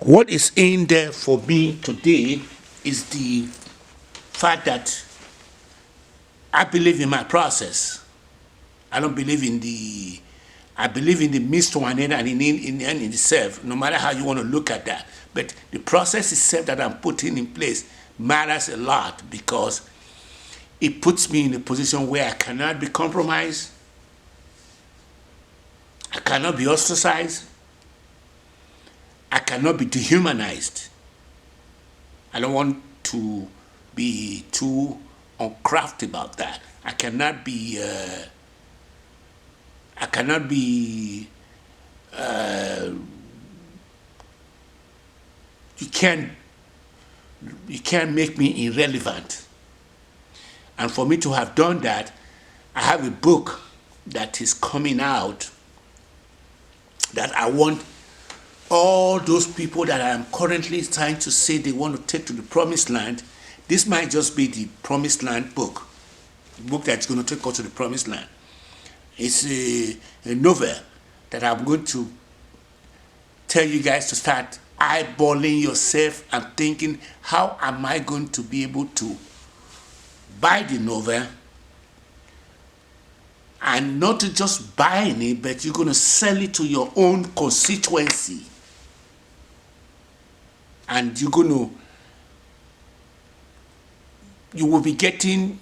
What is in there for me today is the fact that I believe in my process. I don't believe in the, I believe in the means to an end and in the end in itself, no matter how you want to look at that. But the process itself that I'm putting in place matters a lot because it puts me in a position where I cannot be compromised, I cannot be ostracized, I cannot be dehumanized. I don't want to be too uncrafty about that. I cannot be. I cannot be. You can't. You can't make me irrelevant. And for me to have done that, I have a book that is coming out that I want all those people that I am currently trying to say they want to take to the promised land. This might just be the promised land book, the book that's going to take us to the promised land. It's a novel that I'm going to tell you guys to start eyeballing yourself and thinking, how am I going to be able to buy the novel, and not to just buying it, but you're going to sell it to your own constituency. And you're going to, you will be getting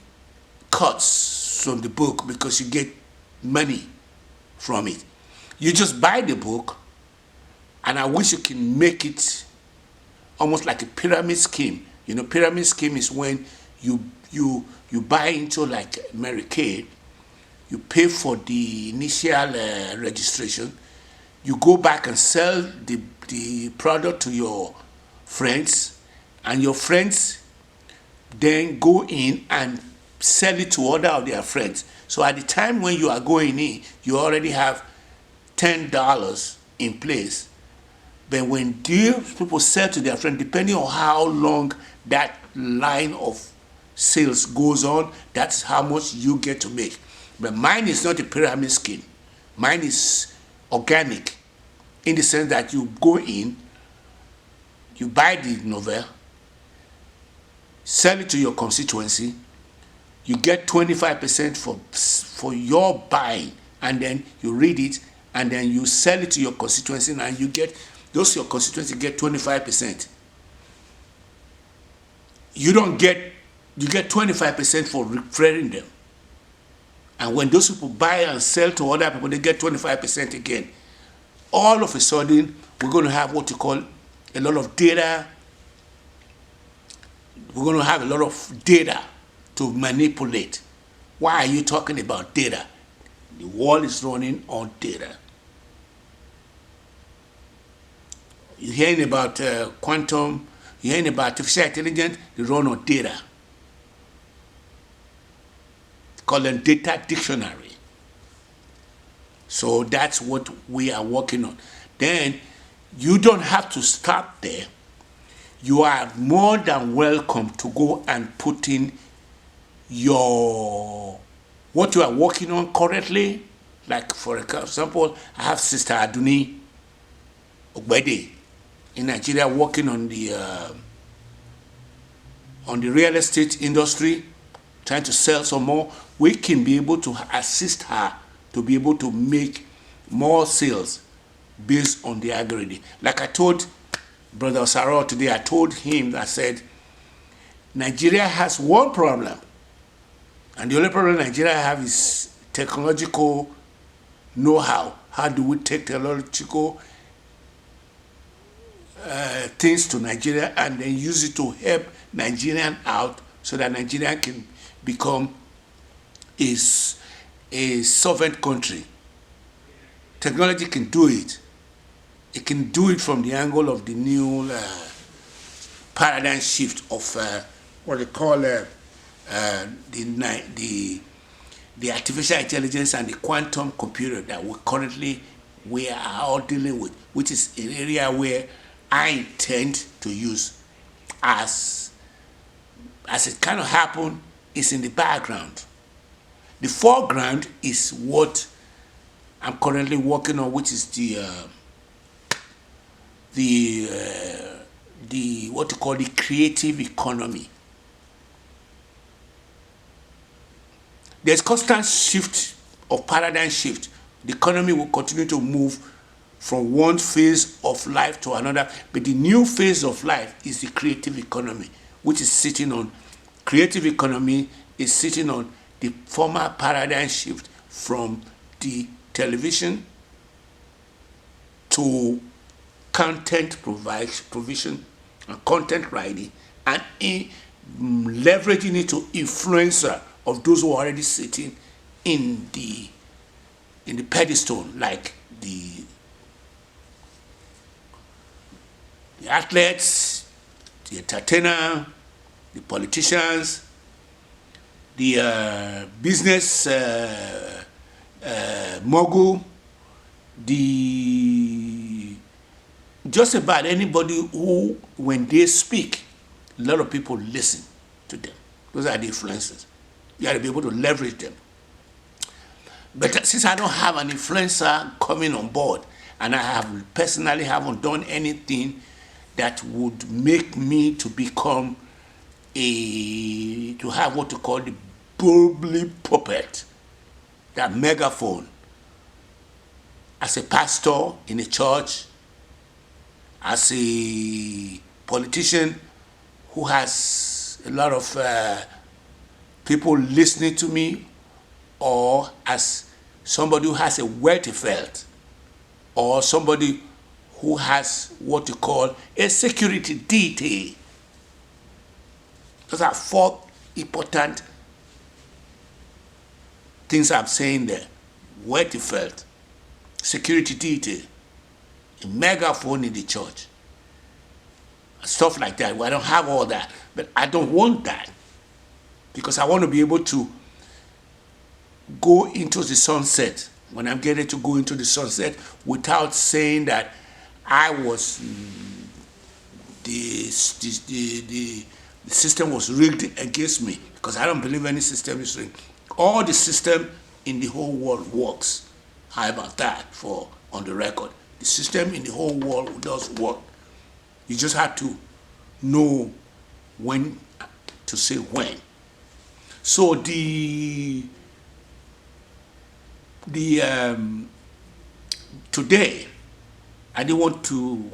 cuts from the book because you get money from it. You just buy the book, and I wish you can make it almost like a pyramid scheme. You know, pyramid scheme is when you buy into like Mary Kay, you pay for the initial registration, you go back and sell the product to your friends, and your friends then go in and sell it to other of their friends. So at the time when you are going in, you already have $10 in place. But when these people sell to their friends, depending on how long that line of sales goes on, that's how much you get to make. But mine is not a pyramid scheme. Mine is organic in the sense that you go in, you buy the novel, sell it to your constituency, you get 25% for your buying, and then you read it, and then you sell it to your constituency, and you get, those your constituency get 25%. You don't get, you get 25% for referring them. And when those people buy and sell to other people, they get 25% again. All of a sudden, we're going to have what you call a lot of data. We're going to have a lot of data to manipulate. Why are you talking about data? The world is running on data. You're hearing about quantum, you're hearing about artificial intelligence, they run on data. Call them data dictionary. So that's what we are working on. Then you don't have to stop there. You are more than welcome to go and put in your, what you are working on currently. Like for example, I have Sister Aduni Ogbede in Nigeria working on the real estate industry, trying to sell some more. We can be able to assist her to be able to make more sales based on the algorithm. Like I told Brother Osaro today, I told him, I said, Nigeria has one problem, and the only problem Nigeria have is technological know-how. How do we take technological things to Nigeria and then use it to help Nigerian out so that Nigeria can become a sovereign country. Technology can do it. It can do it from the angle of the new paradigm shift of what they call the artificial intelligence and the quantum computer that we are all dealing with, which is an area where I intend to use as it kind of happened, is in the background. The foreground is what I'm currently working on, which is the the what you call the creative economy. There's constant shift of paradigm shift. The economy will continue to move from one phase of life to another, but the new phase of life is the creative economy, which is sitting on creative economy is sitting on the former paradigm shift from the television to content provision and content writing, and leveraging it to influencer of those who are already sitting in the pedestal, like the athletes, the entertainer, the politicians, the business mogul, just about anybody who, when they speak, a lot of people listen to them. Those are the influencers. You got to be able to leverage them. But since I don't have an influencer coming on board, and I personally haven't done anything that would make me to become to have what you call the bubbly puppet, that megaphone, as a pastor in a church, as a politician who has a lot of people listening to me, or as somebody who has a wealthy felt, or somebody who has what you call a security detail. Those are four important things I'm saying there. Wealthy felt, security detail, a megaphone in the church, stuff like that. Well, I don't have all that, but I don't want that, because I want to be able to go into the sunset when I'm getting to go into the sunset without saying that I was the system was rigged against me, because I don't believe any system is rigged. All the system in the whole world works. How about that for on the record? The system in the whole world does work. You just have to know when to say when. So today, I didn't want to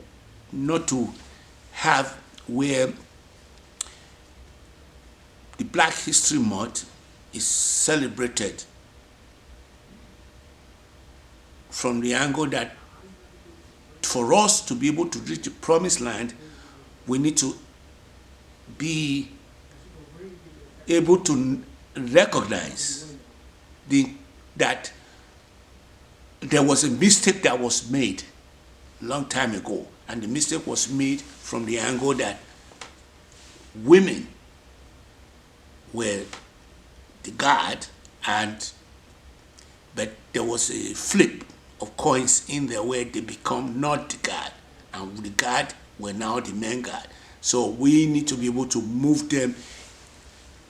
not to have where the Black History Month is celebrated from the angle that for us to be able to reach the promised land, we need to be able to recognize that there was a mistake that was made a long time ago, and the mistake was made from the angle that women were the guard, but there was a flip of coins in there where they become not the guard, and the guard were now the men guard. So we need to be able to move them.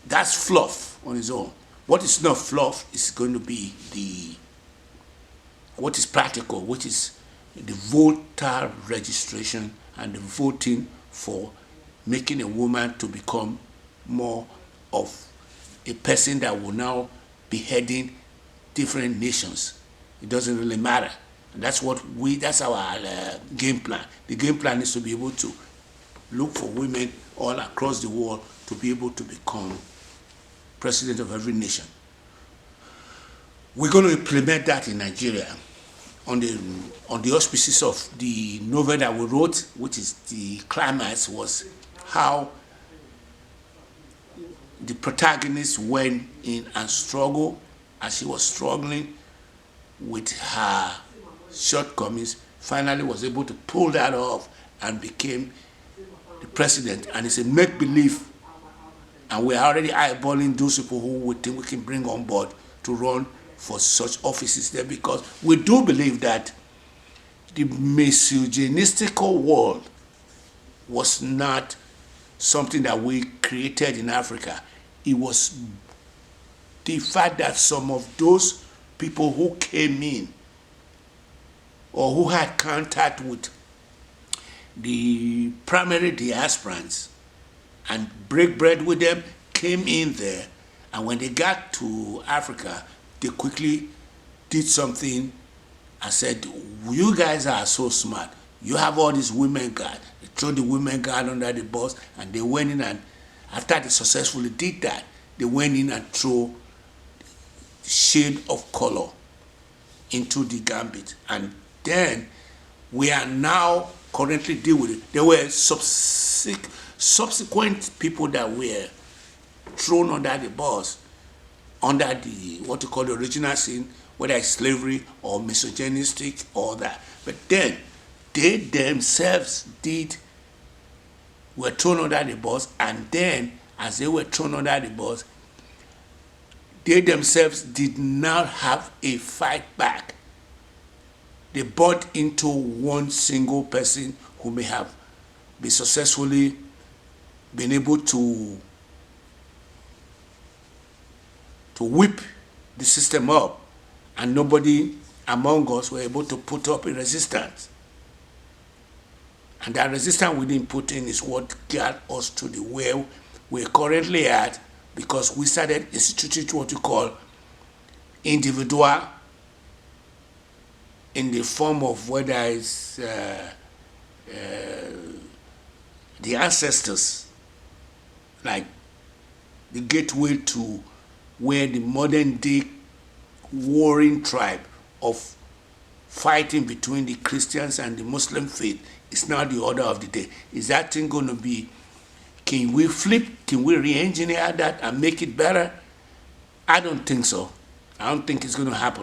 That's fluff on its own. What is not fluff is going to be what is practical, which is the voter registration and the voting for making a woman to become more of a person that will now be heading different nations. It doesn't really matter. And that's our game plan. The game plan is to be able to look for women all across the world to be able to become president of every nation. We're going to implement that in Nigeria on the auspices of the novel that we wrote, which is the climax, was how the protagonist went in and struggled. As she was struggling with her shortcomings, finally was able to pull that off and became the president. And it's a make-believe, and we're already eyeballing those people who we think we can bring on board to run for such offices there, because we do believe that the misogynistical world was not something that we created in Africa. It was the fact that some of those people who came in or who had contact with the primary diasporans and break bread with them, came in there, and when they got to Africa, they quickly did something and said, you guys are so smart. You have all these women guard. They threw the women guard under the bus, and they went in, and after they successfully did that, they went in and threw shade of color into the gambit. And then we are now currently dealing with it. There were subsequent people that were thrown under the bus, under the what you call the original sin, whether it's slavery or misogynistic or that. But then they themselves were thrown under the bus, and then as they were thrown under the bus, they themselves did not have a fight back. They bought into one single person who may have been successfully been able to whip the system up, and nobody among us were able to put up a resistance. And that resistance we didn't put in is what got us to the where we're currently at, because we started instituting what we call individual, in the form of whether it's the ancestors, like the gateway to where the modern day warring tribe of fighting between the Christians and the Muslim faith is now the order of the day. Is that thing going to be, can we flip, can we re-engineer that and make it better? I don't think so. I don't think it's going to happen.